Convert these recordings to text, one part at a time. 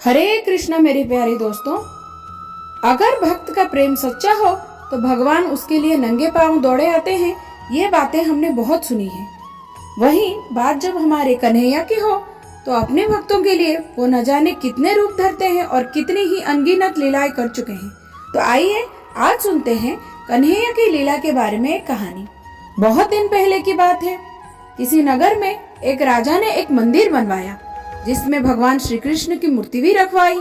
हरे कृष्णा मेरे प्यारे दोस्तों, अगर भक्त का प्रेम सच्चा हो तो भगवान उसके लिए नंगे पांव दौड़े आते हैं। ये बातें हमने बहुत सुनी है। वहीं बात जब हमारे कन्हैया की हो तो अपने भक्तों के लिए वो न जाने कितने रूप धरते हैं और कितनी ही अनगिनत लीलाएं कर चुके हैं। तो आइए आज सुनते हैं कन्हैया की लीला के बारे में एक कहानी। बहुत दिन पहले की बात है। किसी नगर में एक राजा ने एक मंदिर बनवाया जिसमें भगवान श्री कृष्ण की मूर्ति भी रखवाई,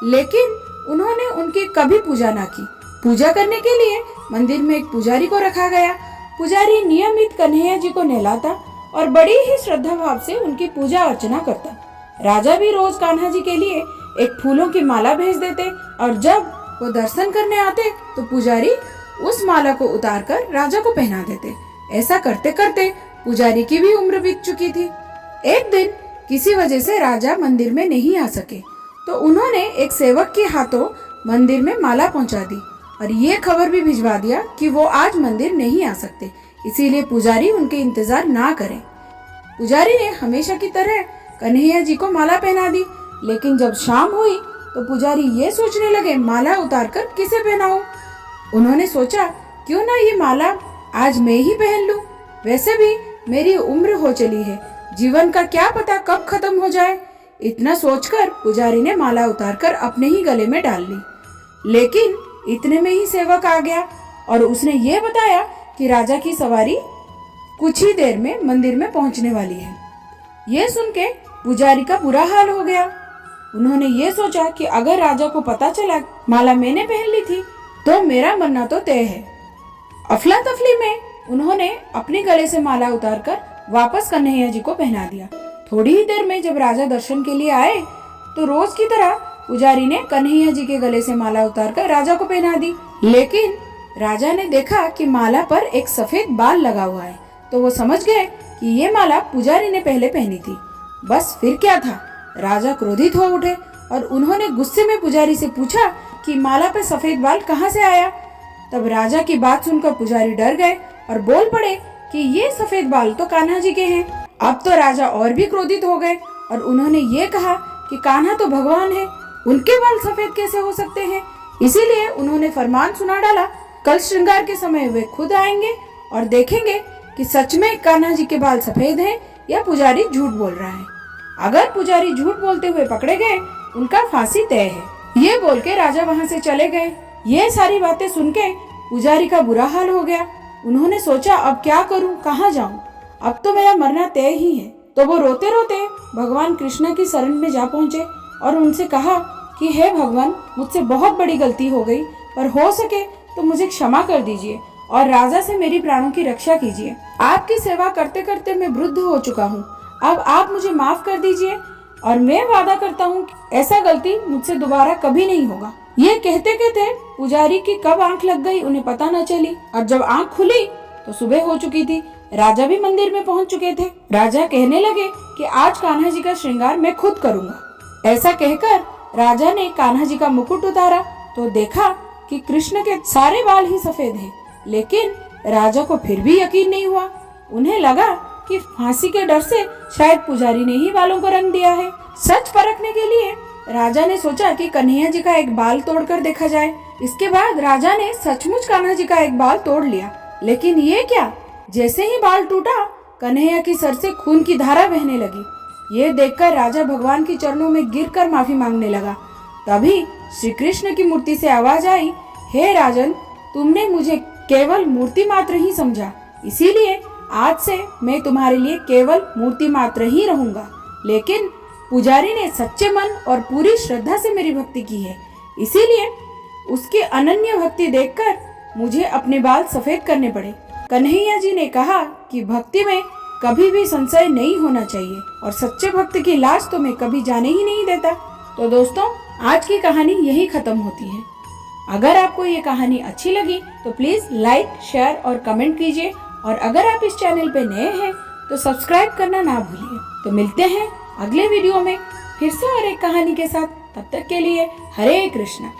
लेकिन उन्होंने उनकी कभी पूजा ना की। पूजा करने के लिए मंदिर में एक पुजारी को रखा गया। पुजारी नियमित कन्हैया जी को नहलाता और बड़ी ही श्रद्धा भाव से उनकी पूजा अर्चना करता। राजा भी रोज कान्हा जी के लिए एक फूलों की माला भेज देते और जब वो दर्शन करने आते तो पुजारी उस माला को उतारकर राजा को पहना देते। ऐसा करते करते पुजारी की भी उम्र बीत चुकी थी। एक दिन किसी वजह से राजा मंदिर में नहीं आ सके तो उन्होंने एक सेवक के हाथों मंदिर में माला पहुंचा दी और ये खबर भी भिजवा दिया कि वो आज मंदिर नहीं आ सकते, इसीलिए पुजारी उनके इंतजार ना करें। पुजारी ने हमेशा की तरह कन्हैया जी को माला पहना दी, लेकिन जब शाम हुई तो पुजारी ये सोचने लगे माला उतारकर किसे पहनाऊं। उन्होंने सोचा क्यों ना ये माला आज मैं ही पहन लूं। वैसे भी मेरी उम्र हो चली है, जीवन का क्या पता कब खत्म हो जाए। इतना सोचकर पुजारी ने माला उतारकर अपने ही गले में डाल ली। लेकिन इतने में ही सेवक आ गया और उसने ये बताया कि राजा की सवारी कुछ ही देर में मंदिर में पहुंचने वाली है। ये सुन के पुजारी का बुरा हाल हो गया। उन्होंने ये सोचा कि अगर राजा को पता चला माला मैंने पहन ली थी तो मेरा मरना तो तय है। अफला तफली में उन्होंने अपने गले से माला उतारकर वापस कन्हैया जी को पहना दिया। थोड़ी ही देर में जब राजा दर्शन के लिए आए तो रोज की तरह पुजारी ने कन्हैया जी के गले से माला उतारकर राजा को पहना दी, लेकिन राजा ने देखा कि माला पर एक सफेद बाल लगा हुआ है तो वो समझ गए कि ये माला पुजारी ने पहले पहनी थी। बस फिर क्या था, राजा क्रोधित हो उठे और उन्होंने गुस्से में पुजारी से पूछा कि माला पे सफेद बाल कहाँ से आया। तब राजा की बात सुनकर पुजारी डर गए और बोल पड़े कि ये सफेद बाल तो कान्हा जी के हैं। अब तो राजा और भी क्रोधित हो गए और उन्होंने ये कहा कि कान्हा तो भगवान है, उनके बाल सफेद कैसे हो सकते हैं। इसीलिए उन्होंने फरमान सुना डाला, कल श्रृंगार के समय वे खुद आएंगे और देखेंगे कि सच में कान्हा जी के बाल सफेद हैं या पुजारी झूठ बोल रहा है। अगर पुजारी झूठ बोलते हुए पकड़े गए उनका फांसी तय है। ये बोल के राजा वहाँ से चले गए। ये सारी बातें सुन के पुजारी का बुरा हाल हो गया। उन्होंने सोचा अब क्या करूं, कहाँ जाऊं, अब तो मेरा मरना तय ही है। तो वो रोते रोते भगवान कृष्ण की शरण में जा पहुंचे और उनसे कहा कि हे भगवान, मुझसे बहुत बड़ी गलती हो गई, पर हो सके तो मुझे क्षमा कर दीजिए और राजा से मेरी प्राणों की रक्षा कीजिए। आपकी सेवा करते करते मैं वृद्ध हो चुका हूँ, अब आप मुझे माफ कर दीजिए और मैं वादा करता हूँ ऐसा गलती मुझसे दोबारा कभी नहीं होगा। ये कहते कहते पुजारी की कब आंख लग गई उन्हें पता न चली और जब आंख खुली तो सुबह हो चुकी थी। राजा भी मंदिर में पहुंच चुके थे। राजा कहने लगे कि आज कान्हा जी का श्रृंगार मैं खुद करूंगा। ऐसा कहकर राजा ने कान्हा जी का मुकुट उतारा तो देखा कि कृष्ण के सारे बाल ही सफेद हैं, लेकिन राजा को फिर भी यकीन नहीं हुआ। उन्हें लगा कि फांसी के डर से शायद पुजारी ने ही बालों को रंग दिया है। सच परखने के लिए राजा ने सोचा कि कन्हैया जी का एक बाल तोड़कर देखा जाए। इसके बाद राजा ने सचमुच कान्हा जी का एक बाल तोड़ लिया, लेकिन ये क्या, जैसे ही बाल टूटा कन्हैया की सर से खून की धारा बहने लगी। ये देखकर राजा भगवान के चरणों में गिरकर माफी मांगने लगा। तभी श्री कृष्ण की मूर्ति से आवाज आई, हे राजन, तुमने मुझे केवल मूर्ति मात्र ही समझा, इसीलिए आज से मैं तुम्हारे लिए केवल मूर्ति मात्र ही रहूंगा। लेकिन पुजारी ने सच्चे मन और पूरी श्रद्धा से मेरी भक्ति की है, इसीलिए उसकी अनन्य भक्ति देखकर मुझे अपने बाल सफेद करने पड़े। कन्हैया जी ने कहा कि भक्ति में कभी भी संशय नहीं होना चाहिए और सच्चे भक्त की लाज तो मैं कभी जाने ही नहीं देता। तो दोस्तों, आज की कहानी यही खत्म होती है। अगर आपको ये कहानी अच्छी लगी तो प्लीज लाइक, शेयर और कमेंट कीजिए और अगर आप इस चैनल पे नए हैं तो सब्सक्राइब करना ना भूलिए। तो मिलते हैं अगले वीडियो में फिर से और एक कहानी के साथ। तब तक के लिए हरे कृष्णा।